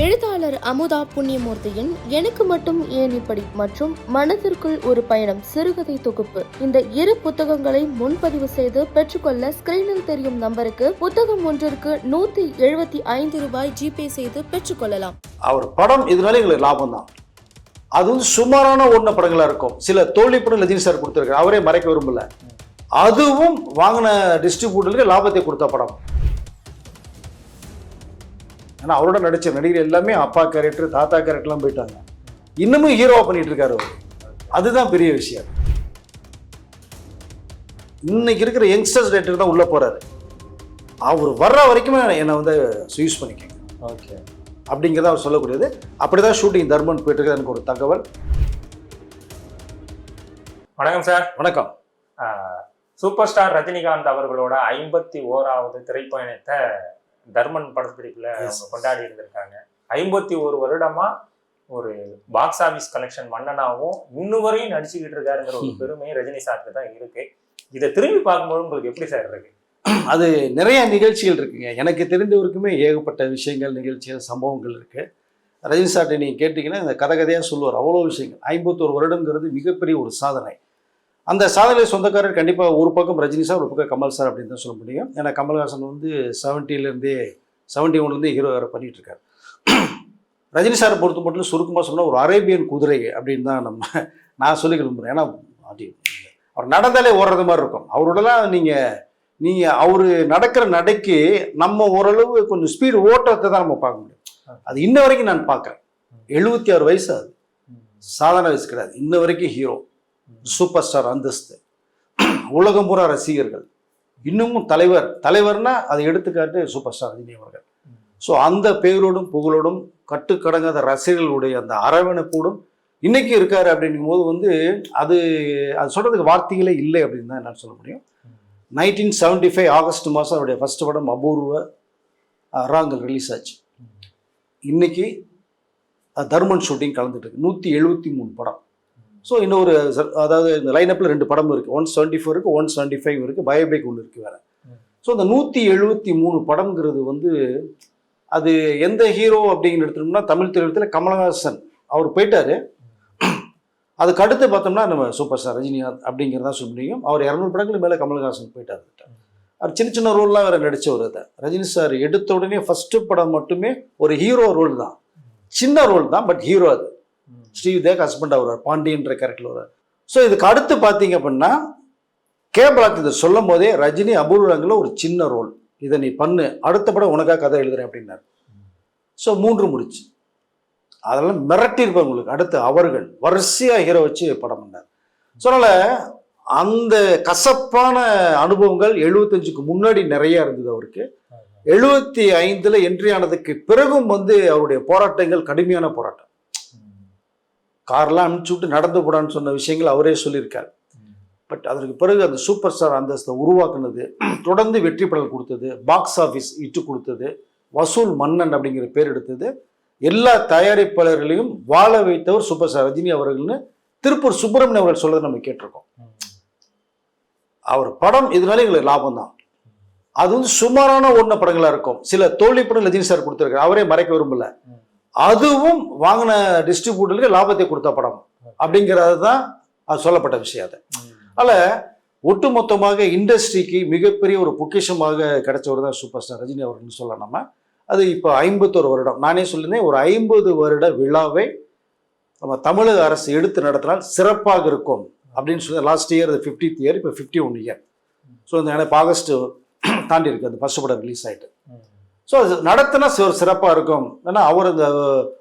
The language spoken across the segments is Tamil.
எழுத்தாளர் அமுதா புண்ணியமூர்த்தியின் எனக்கு மட்டும் ஏன் இப்படி மற்றும் மனதிற்குள் ஒரு பயணம் சிறுகதை தொகுப்பு, இந்த இரு புத்தகங்களை முன்பதிவு செய்து பெற்றுக்கொள்ள ஸ்கிரீனில் தெரியும் நம்பருக்கு புத்தகம் ஒன்றிற்கு ₹175 ஜிபே செய்து பெற்றுக்கொள்ளலாம். அவர் படம் இதனால எங்களுக்கு லாபம் தான். அது வந்து சுமாரான ஓடின படங்களா இருக்கும். சில தோல்வி படம் ரஜினி சார் கொடுத்துருக்காரு, அவரே மறைக்க விரும்பல. அதுவும் வாங்கின டிஸ்ட்ரிபியூட்டருக்கு லாபத்தை கொடுத்த படம். ஏன்னா அவரோட நடிச்ச நடிகர் எல்லாமே அப்பா கேரக்டர், தாத்தா கேரக்டர்லாம் போயிட்டாங்க. இன்னமும் ஹீரோவா பண்ணிட்டு இருக்காரு அவர். அதுதான் பெரிய விஷயம். இன்னைக்கு இருக்கிற யங்ஸ்டர்ஸ் டேரக்டர் தான் உள்ள போறாரு. அவர் வர்ற வரைக்கும் என்னை வந்து யூஸ் பண்ணிக்கங்க, ஓகே அப்படிங்கிறத அவர் சொல்லக்கூடியது. அப்படிதான் ஷூட்டிங் தர்மன் போயிட்டு இருக்கு. எனக்கு ஒரு தகவல். வணக்கம் சார். வணக்கம். சூப்பர் ஸ்டார் ரஜினிகாந்த் அவர்களோட 51வது திரைப்பயணத்தை தர்மன் படப்பிடிப்புல கொண்டாடி இருந்திருக்காங்க. 51 வருடமா ஒரு பாக்ஸ் ஆபீஸ் கலெக்ஷன் மன்னனாவும் இன்னும் வரையும் நடிச்சுக்கிட்டு இருக்காருங்கிற ஒரு பெருமை ரஜினி சாருக்கு தான் இருக்கு. இதை திரும்பி பார்க்கும்போது உங்களுக்கு எப்படி சார் இருக்கு? அது நிறைய நிகழ்ச்சிகள் இருக்குங்க. எனக்கு தெரிந்தவருக்குமே ஏகப்பட்ட விஷயங்கள், நிகழ்ச்சிகள், சம்பவங்கள் இருக்கு. ரஜினி சார்ட்ட நீங்க கேட்டீங்கன்னா இந்த கதையாக சொல்லுவார். அவ்வளோ விஷயங்கள். 51 வருடங்கிறது மிகப்பெரிய ஒரு சாதனை. அந்த சாதனை சொந்தக்காரர் கண்டிப்பாக ஒரு பக்கம் ரஜினி சார், ஒரு பக்கம் கமல் சார் அப்படின்னு தான் சொல்ல முடியும். ஏன்னா கமல்ஹாசன் வந்து 71 ஹீரோ வேறு பண்ணிட்டு இருக்காரு. ரஜினி சாரை பொறுத்த மட்டும் சுருக்கமாக சொன்னால் ஒரு அரேபியன் குதிரை அப்படின்னு தான் நான் சொல்லி விரும்புகிறேன். ஏன்னா அவர் நடந்தாலே ஓடுறது மாதிரி இருக்கும். அவரோடலாம் நீங்கள் அவர் நடக்கிற நடைக்கு நம்ம ஓரளவு கொஞ்சம் ஸ்பீடு ஓட்டத்தை தான் நம்ம பார்க்க முடியும். அது இன்ன வரைக்கும் நான் பார்க்குறேன். 76 வயசு, அது சாதாரண வயசு கிடையாது. இன்ன வரைக்கும் ஹீரோ, சூப்பர் ஸ்டார் அந்தஸ்து, உலகம் பூரா ரசிகர்கள், இன்னமும் தலைவர்னா அதை எடுத்துக்காட்டு சூப்பர் ஸ்டார் ரஜினி அவர்கள். ஸோ அந்த பேரோடும் புகழோடும் கட்டுக்கடங்காத ரசிகர்களுடைய அந்த அரவணைப்போடும் இன்னைக்கு இருக்காரு அப்படிங்கும் போது வந்து அது சொல்றதுக்கு வார்த்தைகளே இல்லை அப்படின்னு தான் என்னால் சொல்ல முடியும். 1975 ஆகஸ்ட் மாதம் அவருடைய ஃபர்ஸ்ட் படம் அபூர்வ ராங்கல் ரிலீஸ் ஆச்சு. இன்னைக்கு தர்மன் ஷூட்டிங் கலந்துட்டு இருக்கு. 173 படம். ஸோ இன்னொரு, அதாவது இந்த லைனப்பில் 2 படம் இருக்குது. 174 இருக்குது, 175 இருக்குது, பயோபிக் ஒன்று இருக்குது வேறு. ஸோ இந்த 173 படம்ங்கிறது வந்து அது எந்த ஹீரோ அப்படின்னு எடுத்துட்டோம்னா தமிழ் திரையுலகத்தில் கமல்ஹாசன் அவர் போயிட்டார். அதுக்கு அடுத்து பார்த்தோம்னா நம்ம சூப்பர் ஸ்டார் ரஜினிகாந்த் அப்படிங்கிறதான் சொல்ல முடியும். அவர் 200 படங்களுக்கு மேலே கமல்ஹாசன் போயிட்டார். அவர் சின்ன சின்ன ரோல்லாம் வேறு நடித்தவர். அதை ரஜினி சார் எடுத்த உடனே ஃபஸ்ட்டு படம் மட்டுமே ஒரு ஹீரோ ரோல் தான், சின்ன ரோல் தான், பட் ஹீரோ. அது ஸ்ரீவித்யாக்கு ஹஸ்பண்ட் வருவார், பாண்டியன்ற கேரக்டர் வருவார். ஸோ இதுக்கு அடுத்து பார்த்தீங்க அப்படின்னா கேபிளாக் இதை சொல்லும் போதே ரஜினி அபூர்வங்களில் ஒரு சின்ன ரோல், இதை நீ பண்ணு, அடுத்த படம் உனக்காக கதை எழுதுறேன் அப்படின்னாரு. ஸோ 3 முடிச்சு. அதெல்லாம் மிரட்டியிருப்பார் உங்களுக்கு. அடுத்து அவர்கள் வரிசையாக ஹீரோ வச்சு படம் பண்ணார். ஸோ அதனால் அந்த கசப்பான அனுபவங்கள் 75க்கு முன்னாடி நிறைய இருந்தது அவருக்கு. 75 என்ட்ரி ஆனதுக்கு பிறகும் வந்து அவருடைய போராட்டங்கள் கடுமையான போராட்டம். கார்லாம் அனுப்பிச்சு விட்டு நடந்து போடான்னு சொன்ன விஷயங்கள் அவரே சொல்லியிருக்கார். பட் அதற்கு பிறகு அந்த சூப்பர் ஸ்டார் அந்தஸ்தை உருவாக்குனது, தொடர்ந்து வெற்றி படல் கொடுத்தது, பாக்ஸ் ஆஃபீஸ் இட்டு கொடுத்தது, வசூல் மன்னன் அப்படிங்கிற பேர் எடுத்தது, எல்லா தயாரிப்பாளர்களையும் வாழ வைத்தவர் சூப்பர் ஸ்டார் ரஜினி அவர்கள்னு திருப்பூர் சுப்பிரமணியம் அவர்கள் சொல்றதை நம்ம கேட்டிருக்கோம். அவர் படம் இதனால எங்களுக்கு லாபம் தான். அது வந்து சுமாரான ஓடின படங்களா இருக்கும். சில தோல்வி படம் ரஜினி சார் கொடுத்துருக்காரு, அவரே மறைக்க விரும்பல. அதுவும் வாங்கின டிஸ்ட்ரிபியூட்டருக்கு லாபத்தை கொடுத்த படம் அப்படிங்கிறது தான் அது சொல்லப்பட்ட விஷயம். அதில் ஒட்டுமொத்தமாக இண்டஸ்ட்ரிக்கு மிகப்பெரிய ஒரு பொக்கிஷமாக கிடைச்சவர் தான் சூப்பர் ஸ்டார் ரஜினி அவர்கள்னு சொல்லலாம். நம்ம அது இப்போ 51 வருடம், நானே சொல்லியிருந்தேன், ஒரு 50 வருட விழாவை நம்ம தமிழக அரசு எடுத்து நடத்தினால் சிறப்பாக இருக்கும் அப்படின்னு சொல்லி லாஸ்ட் இயர் 50th இயர், இப்போ 51 இயர். ஸோ இந்த இப்போ ஆகஸ்ட் தாண்டி இருக்கு அந்த ஃபர்ஸ்ட் படம் ரிலீஸ் ஆகிட்டு. ஸோ அது நடத்தினா சிறப்பாக இருக்கும். ஏன்னா அவர் அந்த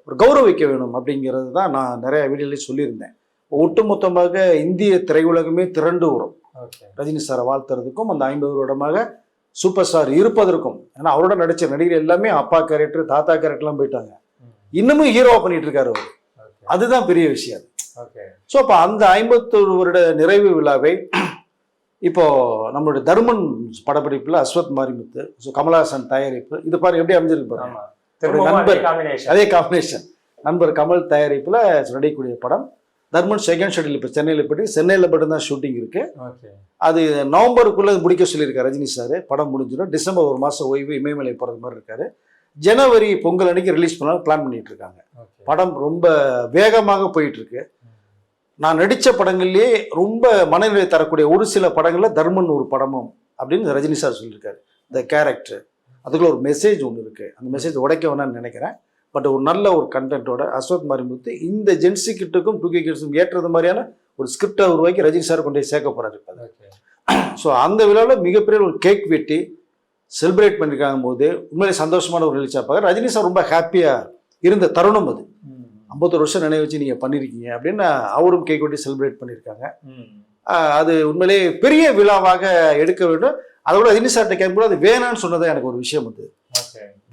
ஒரு கௌரவிக்க வேணும் அப்படிங்கிறது தான் நான் நிறைய வீடியோலேயே சொல்லியிருந்தேன். ஒட்டுமொத்தமாக இந்திய திரையுலகமே திரண்டு வரும் ரஜினி சாரை வாழ்த்துறதுக்கும், அந்த 50 வருடமாக சூப்பர் ஸ்டார் இருப்பதற்கும். ஏன்னா அவரோட நடிச்ச நடிகர் எல்லாமே அப்பா கேரக்டர், தாத்தா கேரக்டர்லாம் போயிட்டாங்க. இன்னமும் ஹீரோவா பண்ணிட்டு இருக்காரு அவர். அதுதான் பெரிய விஷயம். ஸோ அப்போ அந்த 51 வருட நிறைவு விழாவை இப்போ நம்மளுடைய தர்மன் படப்பிடிப்புல அஸ்வத் மாரிமுத்து, கமல்ஹாசன் தயாரிப்பு, இது பாருங்க எப்படி அமைஞ்சிருக்கு பாருங்க. நண்பர் அதே காம்பினேஷன், நண்பர் கமல் தயாரிப்புல நடிக்கக்கூடிய படம். தர்மன் செகண்ட் ஷெட்யூல் இப்போ சென்னையில் மட்டும்தான் ஷூட்டிங் இருக்கு. அது நவம்பருக்குள்ள முடிக்க சொல்லியிருக்காரு ரஜினி சார். படம் முடிஞ்சிடும். டிசம்பர் 1 மாதம் ஓய்வு, இமயமலை போகிறது மாதிரி இருக்காரு. ஜனவரி பொங்கல் அன்னைக்கு ரிலீஸ் பண்ணலாம் பிளான் பண்ணிட்டு இருக்காங்க. படம் ரொம்ப வேகமாக போயிட்டு இருக்கு. நான் நடித்த படங்கள்லேயே ரொம்ப மனநிலை தரக்கூடிய ஒரு சில படங்களில் தர்மன் ஒரு படமும் அப்படின்னு ரஜினி சார் சொல்லியிருக்காரு. இந்த கேரக்டர் அதுக்குள்ள ஒரு மெசேஜ் ஒன்று இருக்குது. அந்த மெசேஜ் உடைக்க வேணான்னு நினைக்கிறேன். பட் ஒரு நல்ல ஒரு கண்டென்ட்டோட அஸ்வத் மாரிமுத்து இந்த ஜென்சி கிட்டுக்கும் 2K கிட்ஸும் ஏற்றது மாதிரியான ஒரு ஸ்கிரிப்டை உருவாக்கி ரஜினி சார் கொண்டு போய் சேர்க்க போகிறாரு இப்போ. ஸோ அந்த விழாவில் மிகப்பெரிய ஒரு கேக் வெட்டி செலிப்ரேட் பண்ணியிருக்காங்க போது உண்மையிலே சந்தோஷமான ஒரு நிகழ்ச்சியாக பார்க்க ரஜினி சார் ரொம்ப ஹாப்பியாக இருந்த தருணம் அது. 51 வருஷம் நினைவு வச்சு நீங்கள் பண்ணியிருக்கீங்க அப்படின்னு அவரும் கேக் வெட்டி செலிப்ரேட் பண்ணியிருக்காங்க. அது உண்மையிலே பெரிய விழாவாக எடுக்க வேண்டும். அதோட ரஜினி சார்கிட்ட கேட்கும்போது அது வேணான்னு சொன்னதான் எனக்கு ஒரு விஷயம் வந்து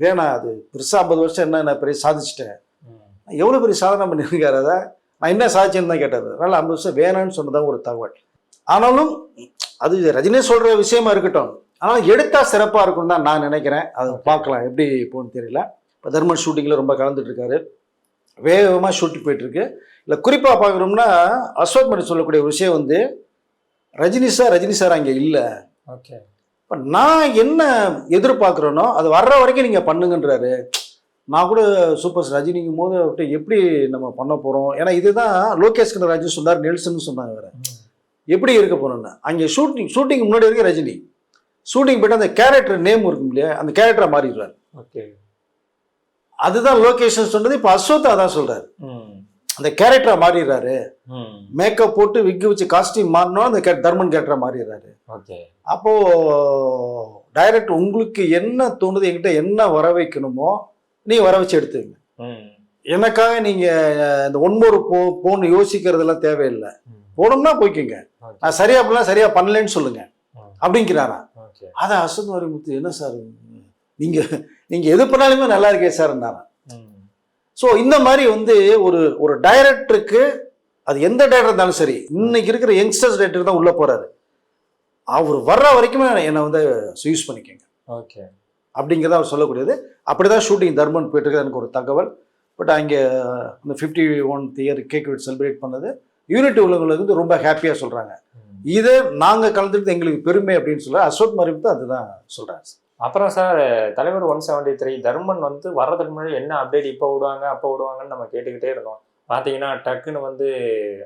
வேணாம், அது பெருசாக 50 வருஷம் என்ன நான் பெரிய சாதிச்சிட்டேன், எவ்வளோ பெரிய சாதனை பண்ணியிருக்காரு, அதை நான் என்ன சாதிச்சேன்னு தான் கேட்டார். அதனால் 50 வருஷம் வேணான்னு சொன்னதான் ஒரு தகவல். ஆனாலும் அது ரஜினி சொல்கிற விஷயமா இருக்கட்டும், ஆனால் எடுத்தால் சிறப்பாக இருக்கும்னு தான் நான் நினைக்கிறேன். அதை பார்க்கலாம் எப்படி போகணும்னு தெரியல. இப்போ தர்மன் ஷூட்டிங்கில் ரொம்ப கலந்துட்டு இருக்காரு, வேகமாக ஷூட்டிங் போயிட்டுருக்கு. இல்லை குறிப்பாக பார்க்குறோம்னா அஸ்வத் மணி சொல்லக்கூடிய ஒரு விஷயம் வந்து ரஜினி சார் அங்கே இல்லை. ஓகே, இப்போ நான் என்ன எதிர்பார்க்குறேனோ அது வர்ற வரைக்கும் நீங்கள் பண்ணுங்கன்றாரு. நான் கூட சூப்பர் ஸ்டார் ரஜினிங்கும் போது எப்படி நம்ம பண்ண போகிறோம், ஏன்னா இதுதான் லோகேஷ் கனகராஜ் சொன்னார், நெல்சன் சொன்னாங்க வேறு எப்படி இருக்க போகிறோன்னு. அங்கே ஷூட்டிங் முன்னாடி வரைக்கும் ரஜினி ஷூட்டிங் போய்ட்டு அந்த கேரக்டர் நேம் இருக்கும் இல்லையா, அந்த கேரக்டரை மாறிடுறாரு. ஓகே, அதுதான் லோகேஷன் சொன்னது. இப்போ அஸ்வத் அதான் சொல்கிறாரு, அந்த கேரக்டரை மாறிடுறாரு. மேக்கப் போட்டு விக்கு வச்சு காஸ்டியூம் மாறினோம் அந்த தர்மன் கேரக்டரை மாறிடுறாரு. ஓகே, அப்போ டைரக்டர் உங்களுக்கு என்ன தோணுது, என்கிட்ட என்ன வர வைக்கணுமோ நீ வர வச்சு எடுத்துங்க. எனக்காக நீங்க இந்த ஒன்பொரு போன்னு யோசிக்கிறதெல்லாம் தேவையில்லை, போனோம்னா போய்க்குங்க, நான் சரியா பண்ணலாம் சரியா பண்ணலன்னு சொல்லுங்க அப்படிங்கிறாரா. அதை அஸ்வத் மாரிமுத்து என்ன சார் நீங்க எது பண்ணாலுமே நல்லா இருக்கே சார்னாரா. ஸோ இந்த மாதிரி வந்து ஒரு டைரக்டருக்கு அது எந்த டைரக்டர் இருந்தாலும் சரி, இன்னைக்கு இருக்கிற யங்ஸ்டர்ஸ் டைரக்டர் தான் உள்ள போறாரு, அவர் வர்ற வரைக்குமே என்னை வந்து யூஸ் பண்ணிக்கோங்க. ஓகே, அப்படிங்கிறத அவர் சொல்லக்கூடியது. அப்படிதான் ஷூட்டிங் தர்மன் போயிட்டு இருக்கு எனக்கு ஒரு தகவல். பட் அங்கே இந்த 51th இயர் கேக் வெட்டி செலிப்ரேட் பண்ணது யூனிட்டி உள்ளவங்களுக்கு வந்து ரொம்ப ஹாப்பியாக சொல்கிறாங்க. இதை நாங்கள் கலந்துட்டு எங்களுக்கு பெருமை அப்படின்னு சொல்ல அஸ்வத் மாரிமுத்து அதுதான் சொல்கிறாங்க. அப்புறம் சார் தலைவர் 173 தர்மன் வந்து வர்றதுக்கு முன்னாடி என்ன அப்டேட் இப்போ விடுவாங்க அப்போ விடுவாங்கன்னு நம்ம கேட்டுக்கிட்டே இருந்தோம். பார்த்தீங்கன்னா டக்குன்னு வந்து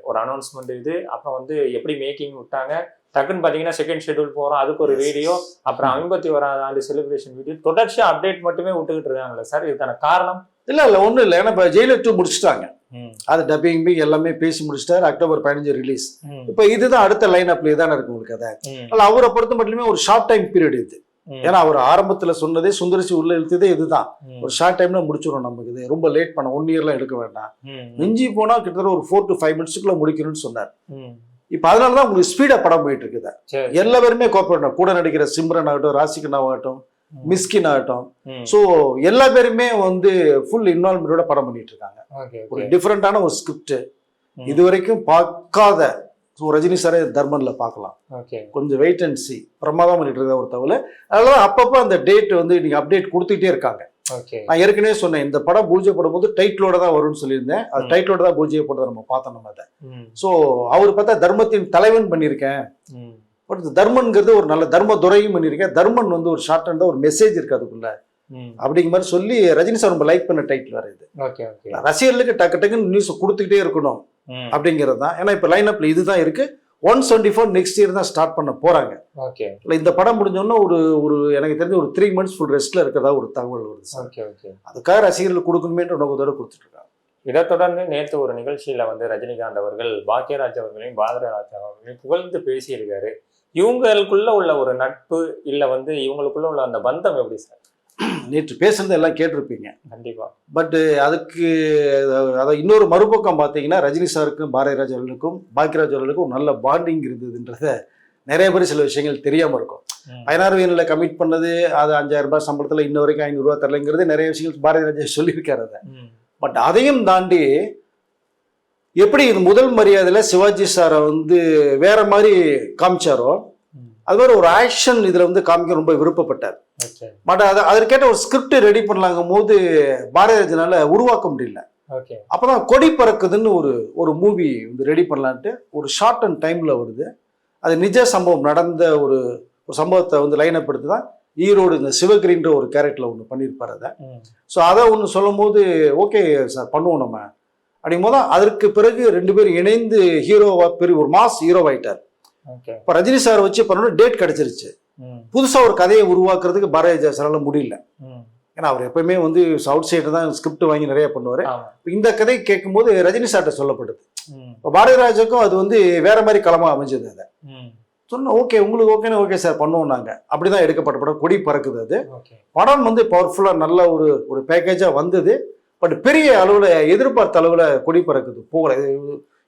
ஒரு அனௌன்ஸ்மெண்ட் இது, அப்புறம் வந்து எப்படி மேக்கிங் விட்டாங்க, டக்குன்னு பார்த்தீங்கன்னா செகண்ட் ஷெட்யூல் போகிறோம், அதுக்கு ஒரு வீடியோ, அப்புறம் 51வது ஆண்டு செலிப்ரேஷன் வீடியோ, தொடர்ச்சியாக அப்டேட் மட்டுமே விட்டுக்கிட்டு இருக்காங்களே சார், இதுக்கான காரணம்? இல்லை ஒன்றும் இல்லை, ஏன்னா இப்போ ஜெயிலர் 2 முடிச்சுட்டாங்க, அது டப்பிங் எல்லாமே பேசி முடிச்சிட்டாரு, அக்டோபர் 15 ரிலீஸ். இப்போ இதுதான் அடுத்த லைன் அப்லேயே தானே இருக்கு உங்களுக்கு கதை. அதில் அவரை பொறுத்த மட்டுமே ஒரு ஷார்ட் டைம் பீரியட் இது. ஏன்னா அவர் ஆரம்பத்தில் சொன்னதே சுந்தரிசி உள்ள இழுத்ததே இதுதான், ஒரு ஷார்ட் டைம்ல முடிச்சிடும் நமக்கு, இது ரொம்ப லேட் பண்ண 1 இயர்லாம் எடுக்க வேண்டாம், மிஞ்சி போனா கிட்டத்தட்ட ஒரு 4 to 5 மினிட்ஸ்க்குள்ள முடிக்கணும்னு சொன்னார். இப்போ அதனாலதான் உங்களுக்கு ஸ்பீடா படம் போயிட்டு இருக்குது. எல்லா பேருமே கோஆப்ரேட் கூட நடிக்கிற சிம்ரன் ஆகட்டும், ராசிகன் ஆகட்டும், மிஸ்கின் ஆகட்டும், ஸோ எல்லா பேருமே வந்து ஃபுல் இன்வால்மெண்டோட படம் பண்ணிட்டு இருக்காங்க. ஒரு டிஃப்ரெண்டான ஒரு ஸ்கிரிப்ட் இது வரைக்கும் பார்க்காத ரஜினி சாரே தர்மன்ல பார்க்கலாம். கொஞ்சம் வெயிட் அண்ட் சி, பிரமாதம் பண்ணிட்டு இருக்க ஒரு தகவல். அதனால அப்பப்போ அந்த டேட் வந்து நீங்க அப்டேட் கொடுத்துட்டே இருக்காங்க. நான் ஏற்கனவே சொன்னேன், இந்த படம் பூஜை போடும் போது டைட்டிலோட தான் வரும்னு சொல்லியிருந்தேன், அது டைட்டிலோட தான் பூஜையை போட்டதை நம்ம பார்த்தோம். நம்ம அதை ஸோ அவர் பார்த்தா தர்மத்தின் தலைவன் பண்ணியிருக்கேன், பட் தர்மன்கிறது ஒரு நல்ல தர்ம துறையும் பண்ணியிருக்கேன், தர்மன் வந்து ஒரு ஷார்ட் அண்ட் ஒரு மெசேஜ் இருக்கு அதுக்குள்ள அப்படிங்கிற மாதிரி சொல்லி ரஜினி சார் ரொம்ப லைக் பண்ண டைட்டில் வர இது. ரசிகர்களுக்கு டக்கு டக்குன்னு நியூஸ் கொடுத்துக்கிட்டே இருக்கணும் அப்படிங்கிறது தான். ஏன்னா இப்போ லைன் அப்ல இதுதான் இருக்கு. 174 நெக்ஸ்ட் இயர் தான் ஸ்டார்ட் பண்ண போறாங்க. இந்த படம் முடிஞ்சோன்னா ஒரு எனக்கு தெரிஞ்ச ஒரு 3 months ஃபுல் ரெஸ்ட்ல இருக்கிறதா ஒரு தகவல் வருது. அதுக்காக ரசிகர்களுக்கு கொடுக்கணுமேன்ற நோக்கத்தோட கொடுத்துட்டு இருக்காங்க. இதை தொடர்ந்து நேற்று ஒரு நிகழ்ச்சியில வந்து ரஜினிகாந்த் அவர்கள் பாக்யராஜ் அவர்களையும் பாரதிராஜ் அவர்களையும் புகழ்ந்து பேசியிருக்காரு. இவங்களுக்குள்ள உள்ள ஒரு நட்பு இல்ல வந்து இவங்களுக்குள்ள உள்ள அந்த பந்தம் எப்படி சார்? நேற்று பேசுறது எல்லாம் கேட்டிருப்பீங்க கண்டிப்பா. பட் அதுக்கு அதை இன்னொரு மறுபக்கம் பார்த்தீங்கன்னா ரஜினி சாருக்கும் பாரதிராஜ் அவர்களுக்கும் பாக்யராஜ் அவர்களுக்கும் ஒரு நல்ல பாண்டிங் இருந்ததுன்றத நிறைய பேர் சில விஷயங்கள் தெரியாம இருக்கும். 16 வயதில் கமிட் பண்ணது, அது 5000 ரூபாய் சம்பளத்தில் இன்ன வரைக்கும் 500 ரூபா தரலைங்கிறது நிறைய விஷயங்கள் பாரதிராஜா சொல்லியிருக்காரு. அதை பட் அதையும் தாண்டி எப்படி இது முதல் மரியாதையில் சிவாஜி சாரை வந்து வேற மாதிரி காமிச்சாரோ அது மாதிரி ஒரு ஆக்ஷன் இதுல வந்து காமிக்க ரொம்ப விருப்பப்பட்டார். பட் அதற்கேட்ட ஒரு ஸ்கிரிப்ட் ரெடி பண்ணலாங்கும் போது பாரதிராஜனால உருவாக்க முடியல. அப்பதான் கொடி பறக்குதுன்னு ஒரு மூவி வந்து ரெடி பண்ணலான்ட்டு ஒரு ஷார்ட் அண்ட் டைம்ல வருது. அது நிஜ சம்பவம் நடந்த ஒரு சம்பவத்தை வந்து லைன் அப் எடுத்து தான் ஈரோடு இந்த சிவகிரின்ற ஒரு கேரக்டரில் ஒன்று பண்ணியிருப்பார் அதை. ம். ஸோ அதை ஒன்று சொல்லும் போது ஓகே சார் பண்ணுவோம் நம்ம அப்படிங்கும் போது அதற்கு பிறகு 2 பேரும் இணைந்து ஹீரோவா பெரிய ஒரு மாஸ் ஹீரோவாயிட்டார். ஓகே. இப்போ ரஜினி சார் வச்சு பண்ணணும் டேட் கிடைச்சிருச்சு. ம். புதுசாக ஒரு கதையை உருவாக்குறதுக்கு பாரதிராஜா சாரால் முடியல. ம். ஏன்னா அவர் எப்பவுமே வந்து அவுட் சைடு தான் ஸ்கிரிப்ட் வாங்கி நிறைய பண்ணுவார். ஆமா. இந்த கதை கேட்கும்போது ரஜினி சார்ட்ட சொல்லப்படுது. ம். இப்போ பாரதிராஜாக்கும் அது வந்து வேற மாதிரி களமாக அமைஞ்சது. அதை ம். சொன்னோம் ஓகே உங்களுக்கு ஓகேன்னு ஓகே சார் பண்ணுவோம் நாங்கள். அப்படி தான் எடுக்கப்பட்ட படம் கொடி பறக்குது. அது ஓகே. படம் வந்து பவர்ஃபுல்லாக நல்ல ஒரு பேக்கேஜாக வந்தது. பட் பெரிய அளவில் எதிர்பார்த்த அளவில் கொடி பறக்குது போகல.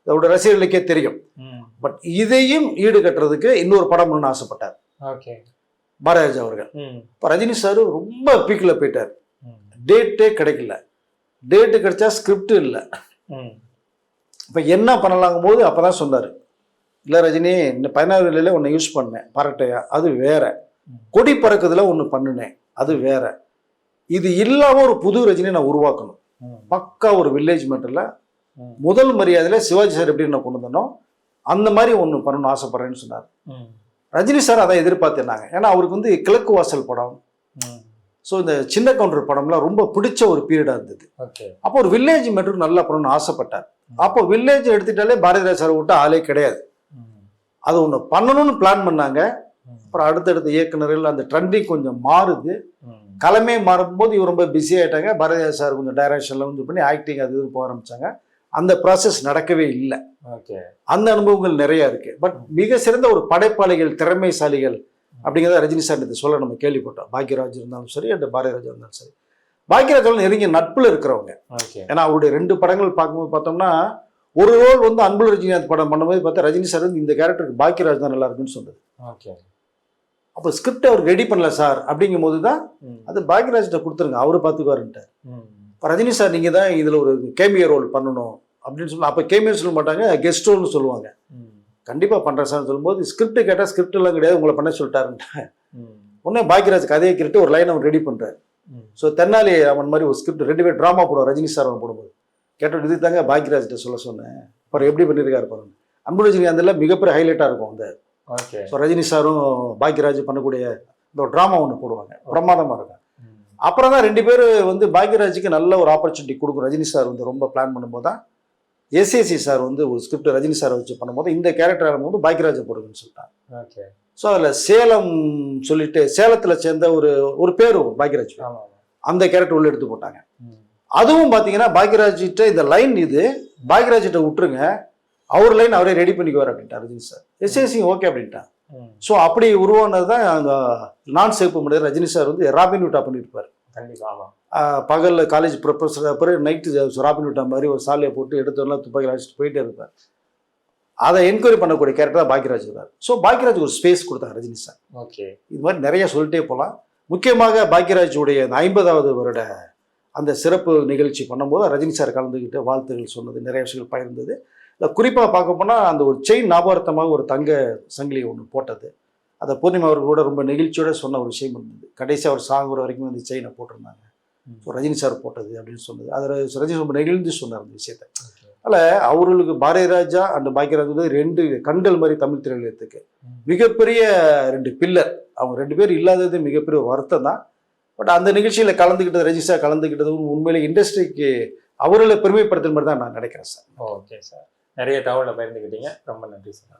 இதோட ரசிகர்களுக்கே தெரியும். ம். பட் இதையும் ஈடு கட்டுறதுக்கு இன்னொரு படம் பண்ணணும்னு ஆசைப்பட்டார் ஓகே. பாரதிராஜா அவர்கள். ம். இப்போ ரஜினி சார் ரொம்ப பீக்கில் போயிட்டார். ம். டேட்டே கிடைக்கல. டேட்டு கிடைச்சா ஸ்கிரிப்ட் இல்லை. ம். இப்போ என்ன பண்ணலாங்கும் போது அப்போ தான் சொன்னார், இல்லை ரஜினி இந்த 16 வேலையில ஒன்று யூஸ் பண்ணேன் பரட்டையா, அது வேற. கொடி பறக்குதுல ஒன்று பண்ணினேன், அது வேற. இது இல்லாமல் ஒரு புது ரஜினியை நான் உருவாக்கணும். ம். பக்கா ஒரு வில்லேஜ் மேட்டரில் ம். முதல் மரியாதையில் சிவாஜி சார் எப்படி நான் கொண்டு வந்தனோ அந்த மாதிரி ஒன்று பண்ணணும்னு ஆசைப்படுறேன்னு சொன்னார். ம். ரஜினி சார் அதை எதிர்பார்த்துனாங்க. ஏன்னா அவருக்கு வந்து கிழக்கு வாசல் படம், ம். ஸோ இந்த சின்ன கவுண்டர் படம்லாம் ரொம்ப பிடிச்ச ஒரு பீரியடாக இருந்தது. ஓகே. அப்போ ஒரு வில்லேஜ் மேட்டருக்கு நல்லா பண்ணணும்னு ஆசைப்பட்டார். அப்போ வில்லேஜ் எடுத்துட்டாலே பாரதிராஜா சார் விட்டு ஆளே கிடையாது. ம். அது ஒன்று பண்ணணும்னு பிளான் பண்ணாங்க. ம். அப்புறம் அடுத்தடுத்த இயக்குநர்கள் அந்த ட்ரெண்டிங் கொஞ்சம் மாறுது. ம். களமே மாறும்போது இவர் ரொம்ப பிஸி ஆகிட்டாங்க. பாரதிராஜா சார் கொஞ்சம் டைரக்ஷன்ல வந்து பண்ணி ஆக்டிங் அது இது போக ஆரம்பிச்சாங்க. அந்த ப்ராசஸ் நடக்கவே இல்லை. ஓகே. அந்த அனுபவங்கள் நிறைய இருக்கு. பட் மிக சிறந்த ஒரு படைப்பாளிகள், திறமைசாலிகள் அப்படிங்கிறத ரஜினி சார் இதை சொல்ல நம்ம கேள்விப்பட்டோம். பாக்யராஜ் இருந்தாலும் சரி, அந்த பாரதிராஜா இருந்தாலும் சரி. பாக்யராஜ் நெருங்கிய நட்புல இருக்கிறவங்க. ஓகே. ஏன்னா அவருடைய 2 படங்கள் பார்க்கும்போது பார்த்தோம்னா, ஒரு ரோல் வந்து அன்புள்ள ரஜினிகாந்த் படம் பண்ணும்போது பார்த்தா ரஜினி சார் வந்து இந்த கேரக்டருக்கு பாக்யராஜ் தான் நல்லா இருக்குன்னு சொன்னது. ஓகே. அப்போ ஸ்கிரிப்ட் அவர் ரெடி பண்ணல சார் அப்படிங்கும் போது தான் ம். அது பாக்யராஜ்கிட்ட கொடுத்துருங்க, அவரு பார்த்துக்குவாருன்ட்டார். ம். இப்போ ரஜினி சார் நீங்கள் தான் இதில் ஒரு கேமியோ ரோல் பண்ணணும் அப்படின்னு சொல்லி, அப்போ கேமியோ சொல்ல மாட்டாங்க, கெஸ்ட் ரோல்னு சொல்லுவாங்க. ம். கண்டிப்பாக பண்ணுறேன் சார்னு சொல்லும்போது ஸ்கிரிப்ட் கேட்டால் ஸ்கிரிப்ட் எல்லாம் கிடையாது, உங்களை பண்ண சொல்லிட்டாருன்ட்டேன். ம். உடனே பாக்யராஜ் கதையை கேட்டு ஒரு லைன் அவன் ரெடி பண்ணுறாரு. ம். ஸோ தென்னாலி அவன் மாதிரி ஒரு ஸ்கிரிப்ட் 2 பேர் ட்ராமா போடுவோம் ரஜினி சார் அவன் போடும்போது. கேட்டோம் இது தாங்க பாக்யராஜ்கிட்ட சொல்ல சொன்னேன், அப்புறம் எப்படி பண்ணியிருக்காரு பாருங்க. அன்பு ரஜினிகாந்தில் மிகப்பெரிய ஹைலைட்டாக இருக்கும் அந்த. ஓகே. ஸோ ரஜினி சாரும் பாக்யராஜ் பண்ணக்கூடிய இந்த ட்ராமா ஒன்று போடுவாங்க, பிரமாதமாக இருக்கும். ம். அப்புறம் தான் 2 பேர் வந்து பாக்யராஜுக்கு நல்ல ஒரு ஆப்பர்ச்சுனிட்டி கொடுக்கும். ரஜினி சார் வந்து ரொம்ப பிளான் பண்ணும்போது தான் எஸ்ஏசி சார் வந்து ஒரு ஸ்கிரிப்ட் ரஜினி சாரை வச்சு பண்ணும்போது இந்த கேரக்டர் ஆகும்போது பாக்யராஜை போடுங்கன்னு சொல்லிட்டாங்க. ஓகே. ஸோ அதில் சேலம் சொல்லிட்டு சேலத்தில் சேர்ந்த ஒரு பேர் பாக்யராஜ், ஆமா. அந்த கேரக்டர் உள்ள எடுத்து போட்டாங்க. ம். அதுவும் பார்த்தீங்கன்னா பாக்யராஜ்கிட்ட இந்த லைன் இது பாக்யராஜ்கிட்ட விட்டுருங்க, அவர் லைன் அவரே ரெடி பண்ணிக்குவார் அப்படின்ட்டார் ரஜினி சார். எஸ்ஏசி ஓகே அப்படின்ட்டான். ம். ஸோ அப்படி உருவானது தான் அந்த நான் சேப்பு முடியாது. ரஜினி சார் வந்து ராபின்ஹுட்டா பண்ணியிருப்பார். கண்டிப்பா. ஆமா. பகலில் காலேஜ் ப்ரொஃபஸர், அப்புறம் நைட்டு ராபின்ஹுட்டா மாதிரி ஒரு சாலையை போட்டு எடுத்தவரெல்லாம் துப்பாக்கி அடிச்சுட்டு போயிட்டே இருப்பார். அதை என்கொயரி பண்ணக்கூடிய கேரக்டர் தான் பாக்யராஜ் இருக்கார். ஸோ பாக்யராஜ் ஒரு ஸ்பேஸ் கொடுத்தாங்க ரஜினி சார். ஓகே. இது மாதிரி நிறைய சொல்லிட்டே போகலாம். முக்கியமாக பாக்யராஜுடைய அந்த 50வது வருட அந்த சிறப்பு நிகழ்ச்சி பண்ணும்போது ரஜினி சார் கலந்துக்கிட்டு வாழ்த்துகள் சொன்னது, நிறைய விஷயங்கள் பகிர்ந்தது. இல்லை குறிப்பாக பார்க்க போனால் அந்த ஒரு செயின் ஞாபகார்த்தமாக ஒரு தங்க சங்கிலி ஒன்று போட்டது, அதை பூர்ணிமா அவர்களோட ரொம்ப நெகிழ்ச்சியோட சொன்ன ஒரு விஷயம் இருந்தது. கடைசி அவர் சாகுற வரைக்கும் அந்த செயினை போட்டிருந்தாங்க. ஸோ ரஜினி சார் போட்டது அப்படின்னு சொன்னது, அதில் ரஜினி ரொம்ப நெகிழ்ந்து சொன்னார் அந்த விஷயத்தை. அதில் அவர்களுக்கு பாரதிராஜா அண்ட் பாக்யராஜ் 2 கண்கள் மாதிரி தமிழ் திரையுலகத்துக்கு மிகப்பெரிய 2 பில்லர். அவங்க 2 பேர் இல்லாதது மிகப்பெரிய வருத்தம் தான். பட் அந்த நிகழ்ச்சியில் கலந்துக்கிட்டது ரஜினி சார் கலந்துக்கிட்டது உண்மையிலே இண்டஸ்ட்ரிக்கு அவர்களை பெருமைப்படுத்துற மாதிரி தான் நான் நினைக்கிறேன் சார். Okay sir. நிறைய தகவலை பகிர்ந்துக்கிட்டீங்க. ரொம்ப நன்றி சார்.